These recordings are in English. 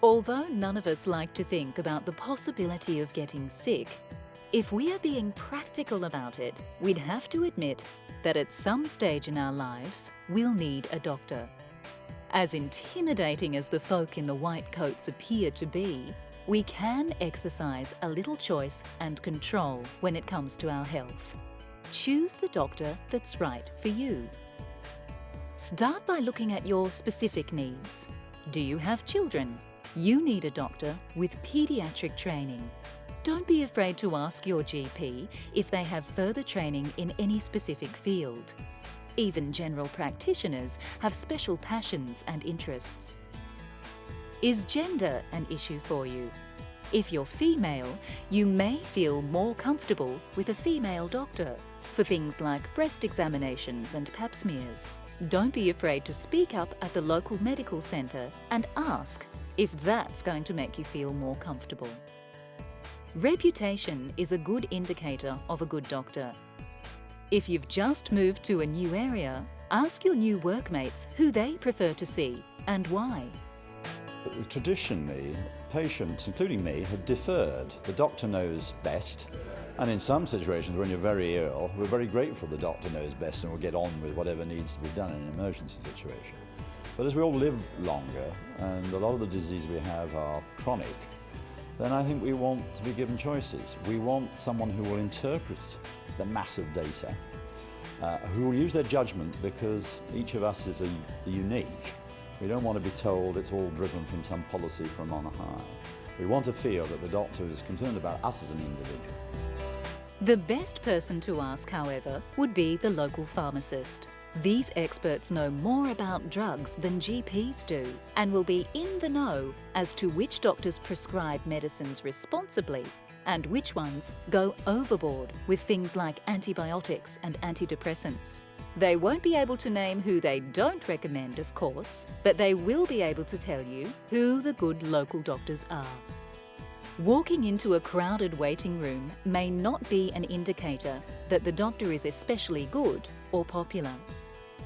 Although none of us like to think about the possibility of getting sick, if we are being practical about it, we'd have to admit that at some stage in our lives, we'll need a doctor. As intimidating as the folk in the white coats appear to be, we can exercise a little choice and control when it comes to our health. Choose the doctor that's right for you. Start by looking at your specific needs. Do you have children? You need a doctor with paediatric training. Don't be afraid to ask your GP if they have further training in any specific field. Even general practitioners have special passions and interests. Is gender an issue for you? If you're female, you may feel more comfortable with a female doctor for things like breast examinations and pap smears. Don't be afraid to speak up at the local medical centre and ask if that's going to make you feel more comfortable. Reputation is a good indicator of a good doctor. If you've just moved to a new area, ask your new workmates who they prefer to see and why. Traditionally, patients, including me, have deferred. The doctor knows best, and in some situations when you're very ill, we're very grateful the doctor knows best and will get on with whatever needs to be done in an emergency situation. But as we all live longer, and a lot of the diseases we have are chronic, then I think we want to be given choices. We want someone who will interpret the massive data, who will use their judgment, because each of us is unique. We don't want to be told it's all driven from some policy from on high. We want to feel that the doctor is concerned about us as an individual. The best person to ask, however, would be the local pharmacist. These experts know more about drugs than GPs do and will be in the know as to which doctors prescribe medicines responsibly and which ones go overboard with things like antibiotics and antidepressants. They won't be able to name who they don't recommend, of course, but they will be able to tell you who the good local doctors are. Walking into a crowded waiting room may not be an indicator that the doctor is especially good or popular.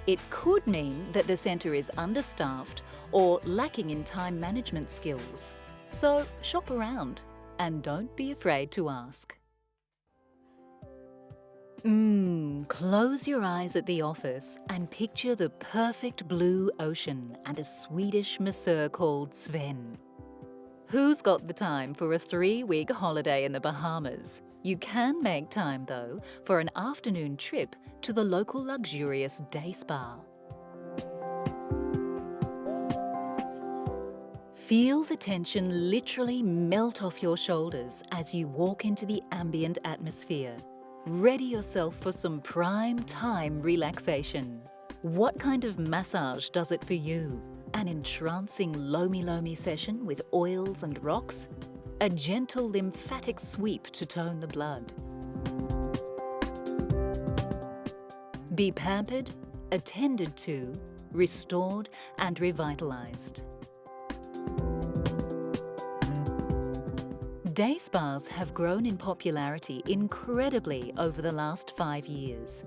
It could mean that the centre is understaffed or lacking in time management skills. So shop around and don't be afraid to ask. Close your eyes at the office and picture the perfect blue ocean and a Swedish masseur called Sven. Who's got the time for a 3-week holiday in the Bahamas? You can make time, though, for an afternoon trip to the local luxurious day spa. Feel the tension literally melt off your shoulders as you walk into the ambient atmosphere. Ready yourself for some prime time relaxation. What kind of massage does it for you? An entrancing lomi-lomi session with oils and rocks? A gentle lymphatic sweep to tone the blood? Be pampered, attended to, restored and revitalized. Day spas have grown in popularity incredibly over the last 5 years.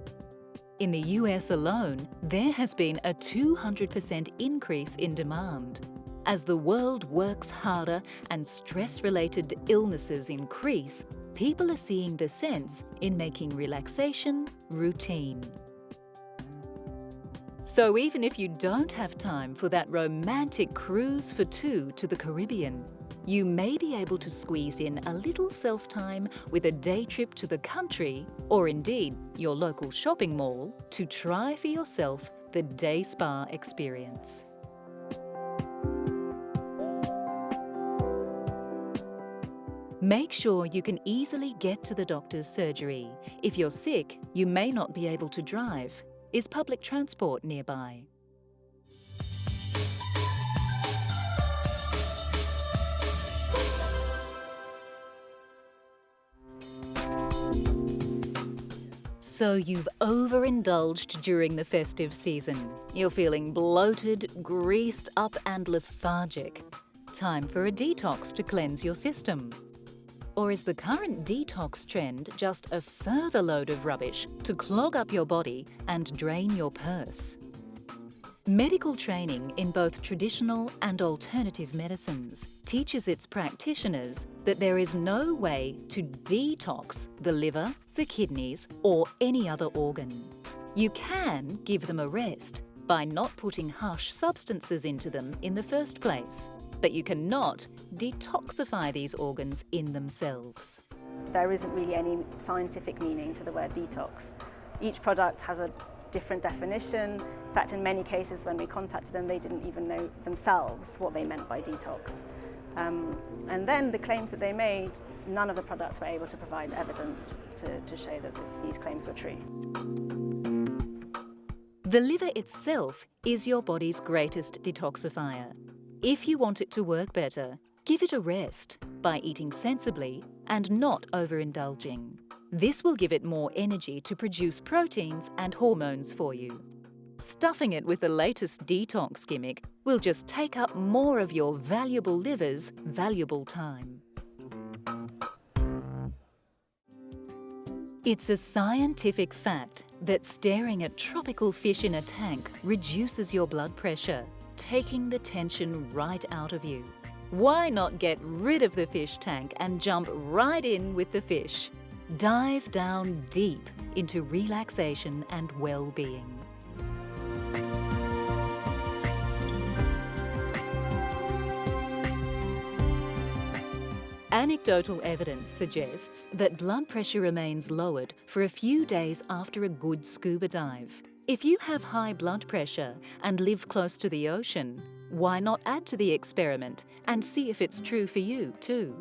In the US alone, there has been a 200% increase in demand. As the world works harder and stress-related illnesses increase, people are seeing the sense in making relaxation routine. So even if you don't have time for that romantic cruise for two to the Caribbean, you may be able to squeeze in a little self-time with a day trip to the country, or indeed your local shopping mall, to try for yourself the day spa experience. Make sure you can easily get to the doctor's surgery. If you're sick, you may not be able to drive. Is public transport nearby? So you've overindulged during the festive season. You're feeling bloated, greased up and lethargic. Time for a detox to cleanse your system. Or is the current detox trend just a further load of rubbish to clog up your body and drain your purse? Medical training in both traditional and alternative medicines teaches its practitioners that there is no way to detox the liver, the kidneys, or any other organ. You can give them a rest by not putting harsh substances into them in the first place, but you cannot detoxify these organs in themselves. There isn't really any scientific meaning to the word detox. Each product has a different definition. In fact, in many cases when we contacted them, they didn't even know themselves what they meant by detox. And then the claims that they made, none of the products were able to provide evidence to show that these claims were true. The liver itself is your body's greatest detoxifier. If you want it to work better, give it a rest by eating sensibly and not overindulging. This will give it more energy to produce proteins and hormones for you. Stuffing it with the latest detox gimmick will just take up more of your valuable liver's valuable time. It's a scientific fact that staring at tropical fish in a tank reduces your blood pressure, taking the tension right out of you. Why not get rid of the fish tank and jump right in with the fish? Dive down deep into relaxation and well-being. Anecdotal evidence suggests that blood pressure remains lowered for a few days after a good scuba dive. If you have high blood pressure and live close to the ocean, why not add to the experiment and see if it's true for you too?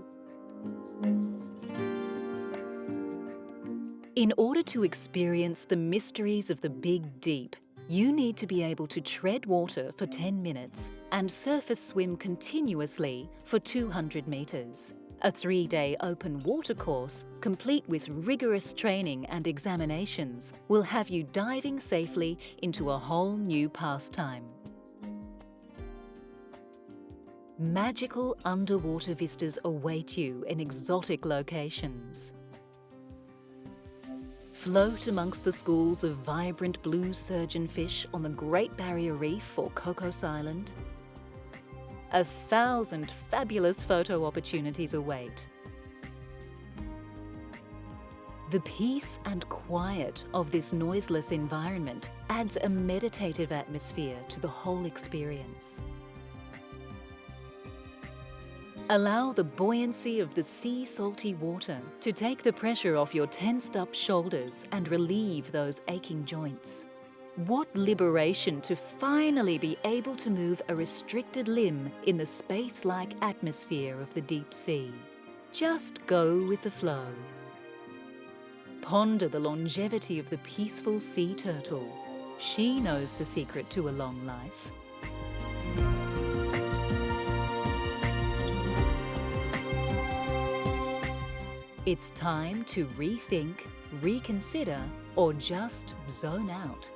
In order to experience the mysteries of the big deep, you need to be able to tread water for 10 minutes and surface swim continuously for 200 metres. A 3-day open water course, complete with rigorous training and examinations, will have you diving safely into a whole new pastime. Magical underwater vistas await you in exotic locations. Float amongst the schools of vibrant blue surgeonfish on the Great Barrier Reef or Cocos Island. 1,000 fabulous photo opportunities await. The peace and quiet of this noiseless environment adds a meditative atmosphere to the whole experience. Allow the buoyancy of the sea-salty water to take the pressure off your tensed-up shoulders and relieve those aching joints. What liberation to finally be able to move a restricted limb in the space-like atmosphere of the deep sea. Just go with the flow. Ponder the longevity of the peaceful sea turtle. She knows the secret to a long life. It's time to rethink, reconsider, or just zone out.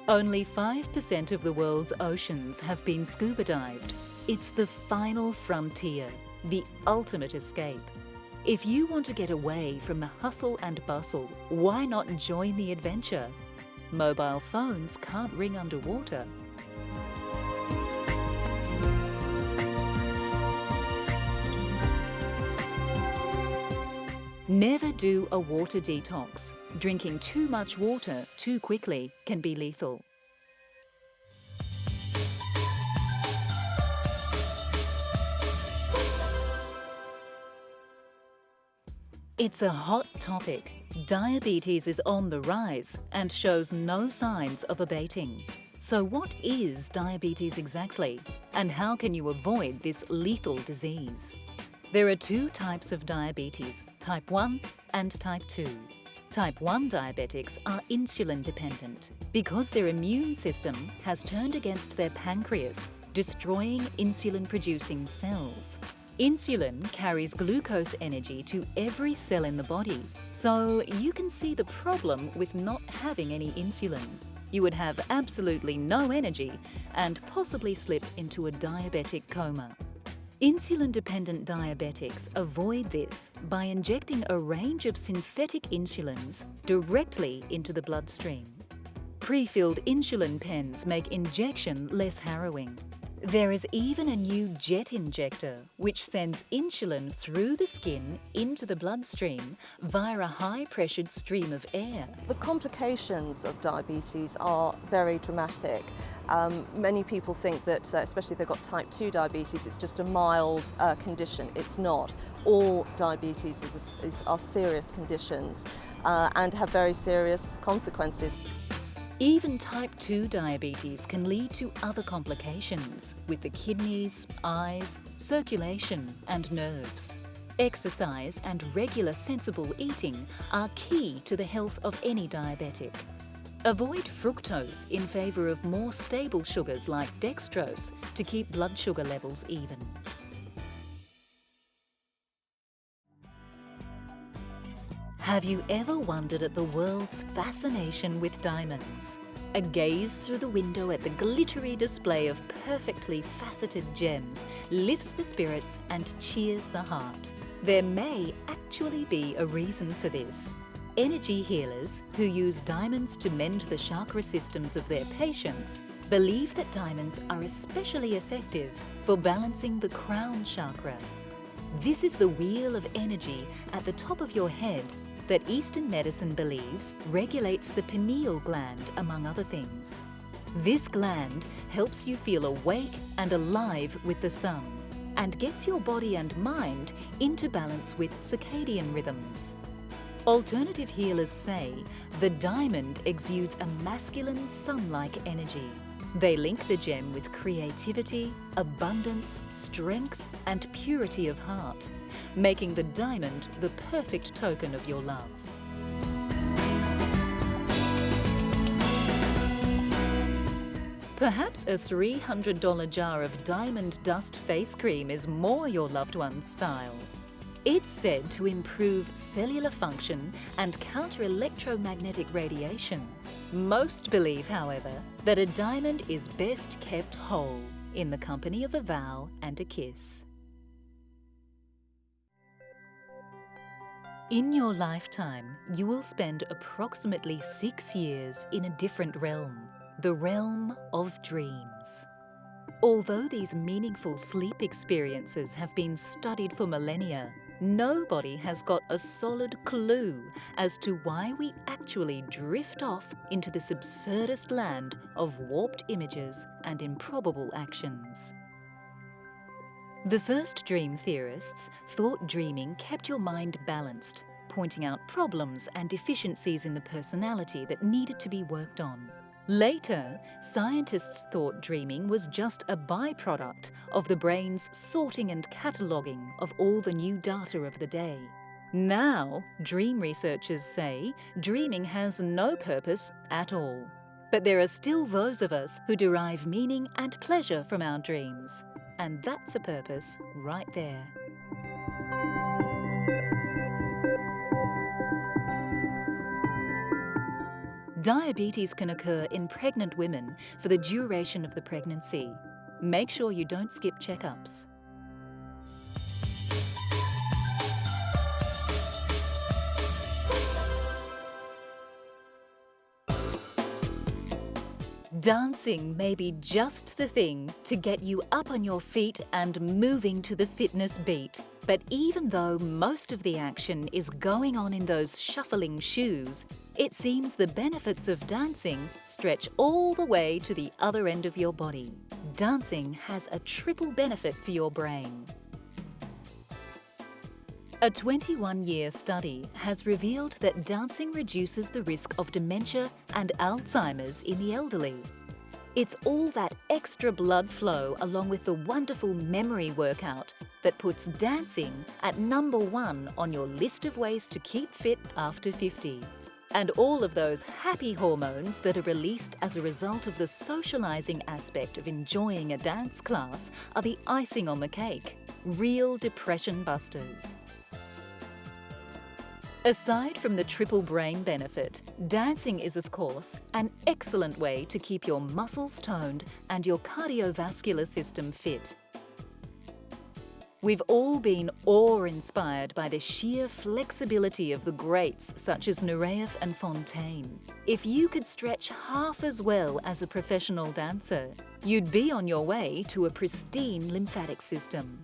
Only 5% of the world's oceans have been scuba dived. It's the final frontier, the ultimate escape. If you want to get away from the hustle and bustle, why not join the adventure? Mobile phones can't ring underwater. Never do a water detox. Drinking too much water too quickly can be lethal. It's a hot topic. Diabetes is on the rise and shows no signs of abating. So what is diabetes exactly? And how can you avoid this lethal disease? There are 2 types of diabetes, type 1 and type 2. Type 1 diabetics are insulin dependent because their immune system has turned against their pancreas, destroying insulin-producing cells. Insulin carries glucose energy to every cell in the body, so you can see the problem with not having any insulin. You would have absolutely no energy and possibly slip into a diabetic coma. Insulin-dependent diabetics avoid this by injecting a range of synthetic insulins directly into the bloodstream. Pre-filled insulin pens make injection less harrowing. There is even a new jet injector which sends insulin through the skin into the bloodstream via a high-pressured stream of air. The complications of diabetes are very dramatic. Many people think that, especially if they've got type 2 diabetes, it's just a mild condition. It's not. All diabetes are serious conditions and have very serious consequences. Even type 2 diabetes can lead to other complications with the kidneys, eyes, circulation and nerves. Exercise and regular sensible eating are key to the health of any diabetic. Avoid fructose in favour of more stable sugars like dextrose to keep blood sugar levels even. Have you ever wondered at the world's fascination with diamonds? A gaze through the window at the glittery display of perfectly faceted gems lifts the spirits and cheers the heart. There may actually be a reason for this. Energy healers, who use diamonds to mend the chakra systems of their patients, believe that diamonds are especially effective for balancing the crown chakra. This is the wheel of energy at the top of your head that Eastern medicine believes regulates the pineal gland, among other things. This gland helps you feel awake and alive with the sun and gets your body and mind into balance with circadian rhythms. Alternative healers say the diamond exudes a masculine sun-like energy. They link the gem with creativity, abundance, strength and purity of heart, making the diamond the perfect token of your love. Perhaps a $300 jar of diamond dust face cream is more your loved one's style. It's said to improve cellular function and counter electromagnetic radiation. Most believe, however, that a diamond is best kept whole in the company of a vow and a kiss. In your lifetime, you will spend approximately 6 years in a different realm, the realm of dreams. Although these meaningful sleep experiences have been studied for millennia, nobody has got a solid clue as to why we actually drift off into this absurdist land of warped images and improbable actions. The first dream theorists thought dreaming kept your mind balanced, pointing out problems and deficiencies in the personality that needed to be worked on. Later, scientists thought dreaming was just a byproduct of the brain's sorting and cataloguing of all the new data of the day. Now, dream researchers say dreaming has no purpose at all. But there are still those of us who derive meaning and pleasure from our dreams. And that's a purpose right there. Diabetes can occur in pregnant women for the duration of the pregnancy. Make sure you don't skip checkups. Dancing may be just the thing to get you up on your feet and moving to the fitness beat. But even though most of the action is going on in those shuffling shoes, it seems the benefits of dancing stretch all the way to the other end of your body. Dancing has a triple benefit for your brain. A 21-year study has revealed that dancing reduces the risk of dementia and Alzheimer's in the elderly. It's all that extra blood flow along with the wonderful memory workout that puts dancing at #1 on your list of ways to keep fit after 50. And all of those happy hormones that are released as a result of the socializing aspect of enjoying a dance class are the icing on the cake, real depression busters. Aside from the triple brain benefit, dancing is, of course, an excellent way to keep your muscles toned and your cardiovascular system fit. We've all been awe-inspired by the sheer flexibility of the greats such as Nureyev and Fontaine. If you could stretch half as well as a professional dancer, you'd be on your way to a pristine lymphatic system.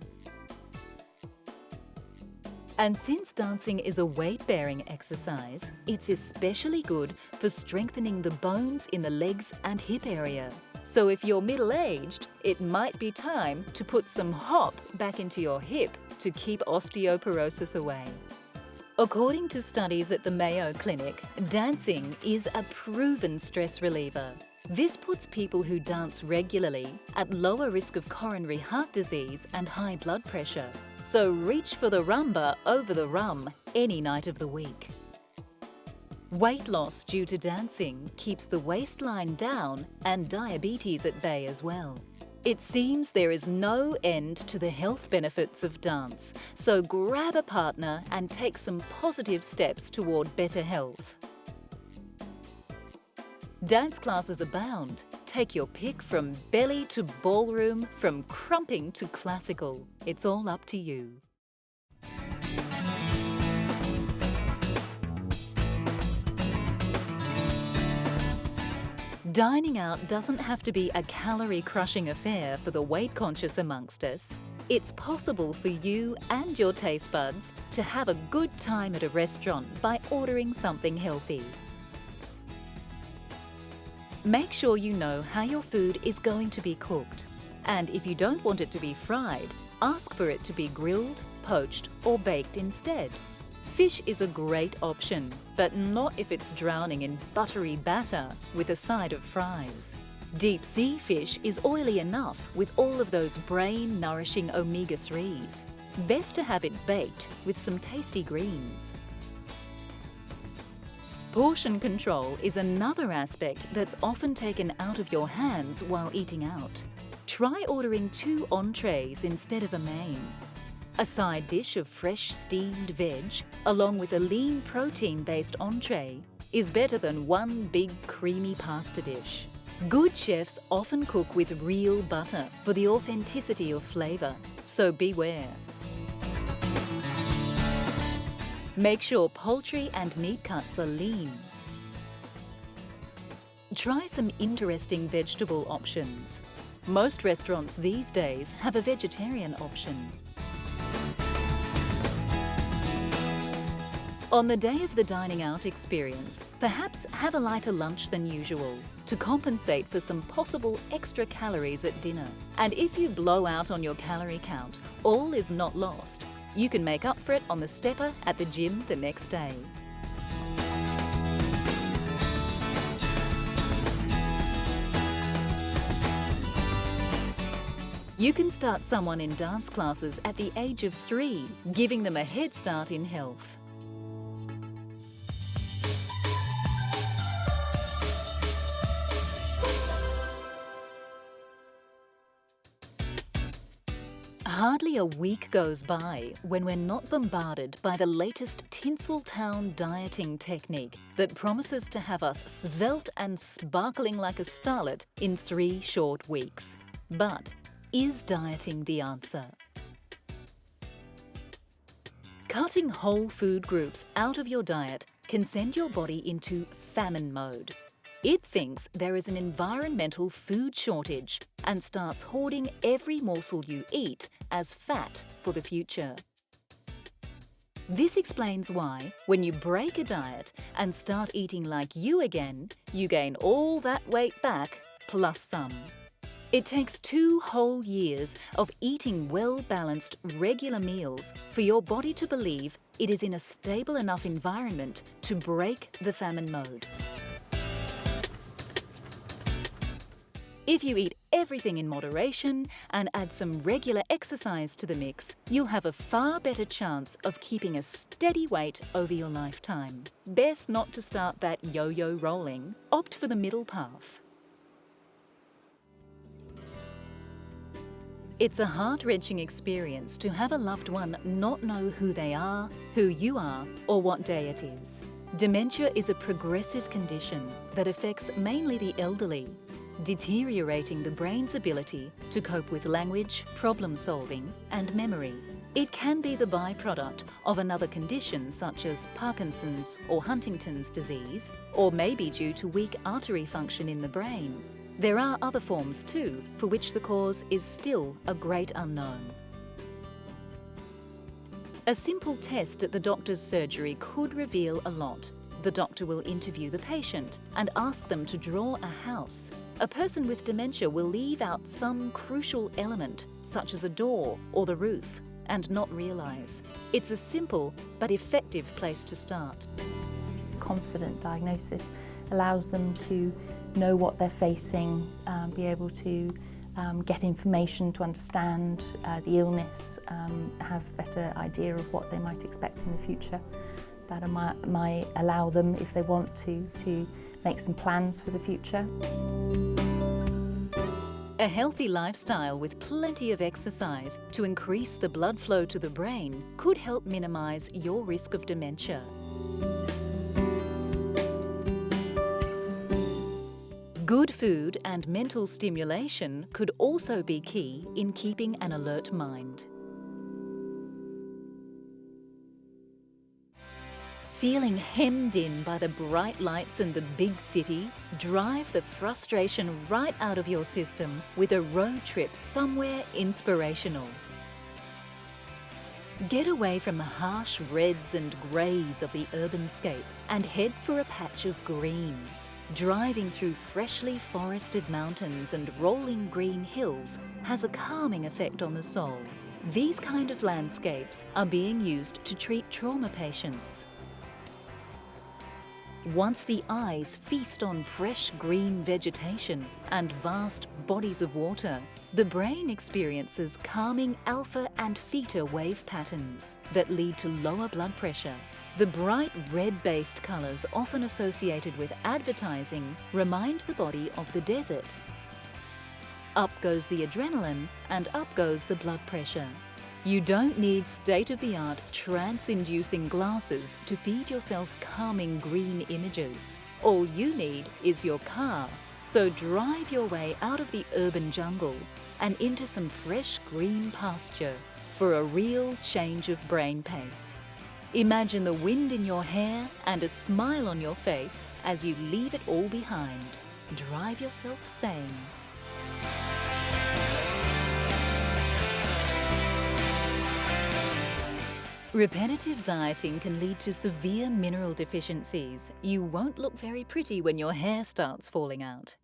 And since dancing is a weight-bearing exercise, it's especially good for strengthening the bones in the legs and hip area. So if you're middle-aged, it might be time to put some hop back into your hip to keep osteoporosis away. According to studies at the Mayo Clinic, dancing is a proven stress reliever. This puts people who dance regularly at lower risk of coronary heart disease and high blood pressure. So reach for the rumba over the rum any night of the week. Weight loss due to dancing keeps the waistline down and diabetes at bay as well. It seems there is no end to the health benefits of dance, so grab a partner and take some positive steps toward better health. Dance classes abound. Take your pick from belly to ballroom, from crumping to classical. It's all up to you. Dining out doesn't have to be a calorie-crushing affair for the weight-conscious amongst us. It's possible for you and your taste buds to have a good time at a restaurant by ordering something healthy. Make sure you know how your food is going to be cooked. And if you don't want it to be fried, ask for it to be grilled, poached, or baked instead. Fish is a great option, but not if it's drowning in buttery batter with a side of fries. Deep sea fish is oily enough with all of those brain-nourishing omega-3s. Best to have it baked with some tasty greens. Portion control is another aspect that's often taken out of your hands while eating out. Try ordering 2 entrees instead of a main. A side dish of fresh steamed veg, along with a lean protein-based entree, is better than one big creamy pasta dish. Good chefs often cook with real butter for the authenticity of flavour, so beware. Make sure poultry and meat cuts are lean. Try some interesting vegetable options. Most restaurants these days have a vegetarian option. On the day of the dining out experience, perhaps have a lighter lunch than usual to compensate for some possible extra calories at dinner. And if you blow out on your calorie count, all is not lost. You can make up for it on the stepper at the gym the next day. You can start someone in dance classes at the age of 3, giving them a head start in health. Hardly a week goes by when we're not bombarded by the latest Tinseltown dieting technique that promises to have us svelte and sparkling like a starlet in 3 short weeks. But is dieting the answer? Cutting whole food groups out of your diet can send your body into famine mode. It thinks there is an environmental food shortage and starts hoarding every morsel you eat as fat for the future. This explains why, when you break a diet and start eating like you again, you gain all that weight back plus some. It takes 2 whole years of eating well-balanced, regular meals for your body to believe it is in a stable enough environment to break the famine mode. If you eat everything in moderation and add some regular exercise to the mix, you'll have a far better chance of keeping a steady weight over your lifetime. Best not to start that yo-yo rolling. Opt for the middle path. It's a heart-wrenching experience to have a loved one not know who they are, who you are, or what day it is. Dementia is a progressive condition that affects mainly the elderly. deteriorating the brain's ability to cope with language, problem solving, and memory. It can be the byproduct of another condition such as Parkinson's or Huntington's disease, or maybe due to weak artery function in the brain. There are other forms too, for which the cause is still a great unknown. A simple test at the doctor's surgery could reveal a lot. The doctor will interview the patient and ask them to draw a house. A person with dementia will leave out some crucial element, such as a door or the roof, and not realise. It's a simple but effective place to start. Confident diagnosis allows them to know what they're facing, be able to get information to understand the illness, have a better idea of what they might expect in the future. That might allow them, if they want to make some plans for the future. A healthy lifestyle with plenty of exercise to increase the blood flow to the brain could help minimise your risk of dementia. Good food and mental stimulation could also be key in keeping an alert mind. Feeling hemmed in by the bright lights and the big city? Drive the frustration right out of your system with a road trip somewhere inspirational. Get away from the harsh reds and greys of the urbanscape and head for a patch of green. Driving through freshly forested mountains and rolling green hills has a calming effect on the soul. These kind of landscapes are being used to treat trauma patients. Once the eyes feast on fresh green vegetation and vast bodies of water, the brain experiences calming alpha and theta wave patterns that lead to lower blood pressure. The bright red-based colours often associated with advertising remind the body of the desert. Up goes the adrenaline and up goes the blood pressure. You don't need state-of-the-art trance-inducing glasses to feed yourself calming green images. All you need is your car. So drive your way out of the urban jungle and into some fresh green pasture for a real change of brain pace. Imagine the wind in your hair and a smile on your face as you leave it all behind. Drive yourself sane. Repetitive dieting can lead to severe mineral deficiencies. You won't look very pretty when your hair starts falling out.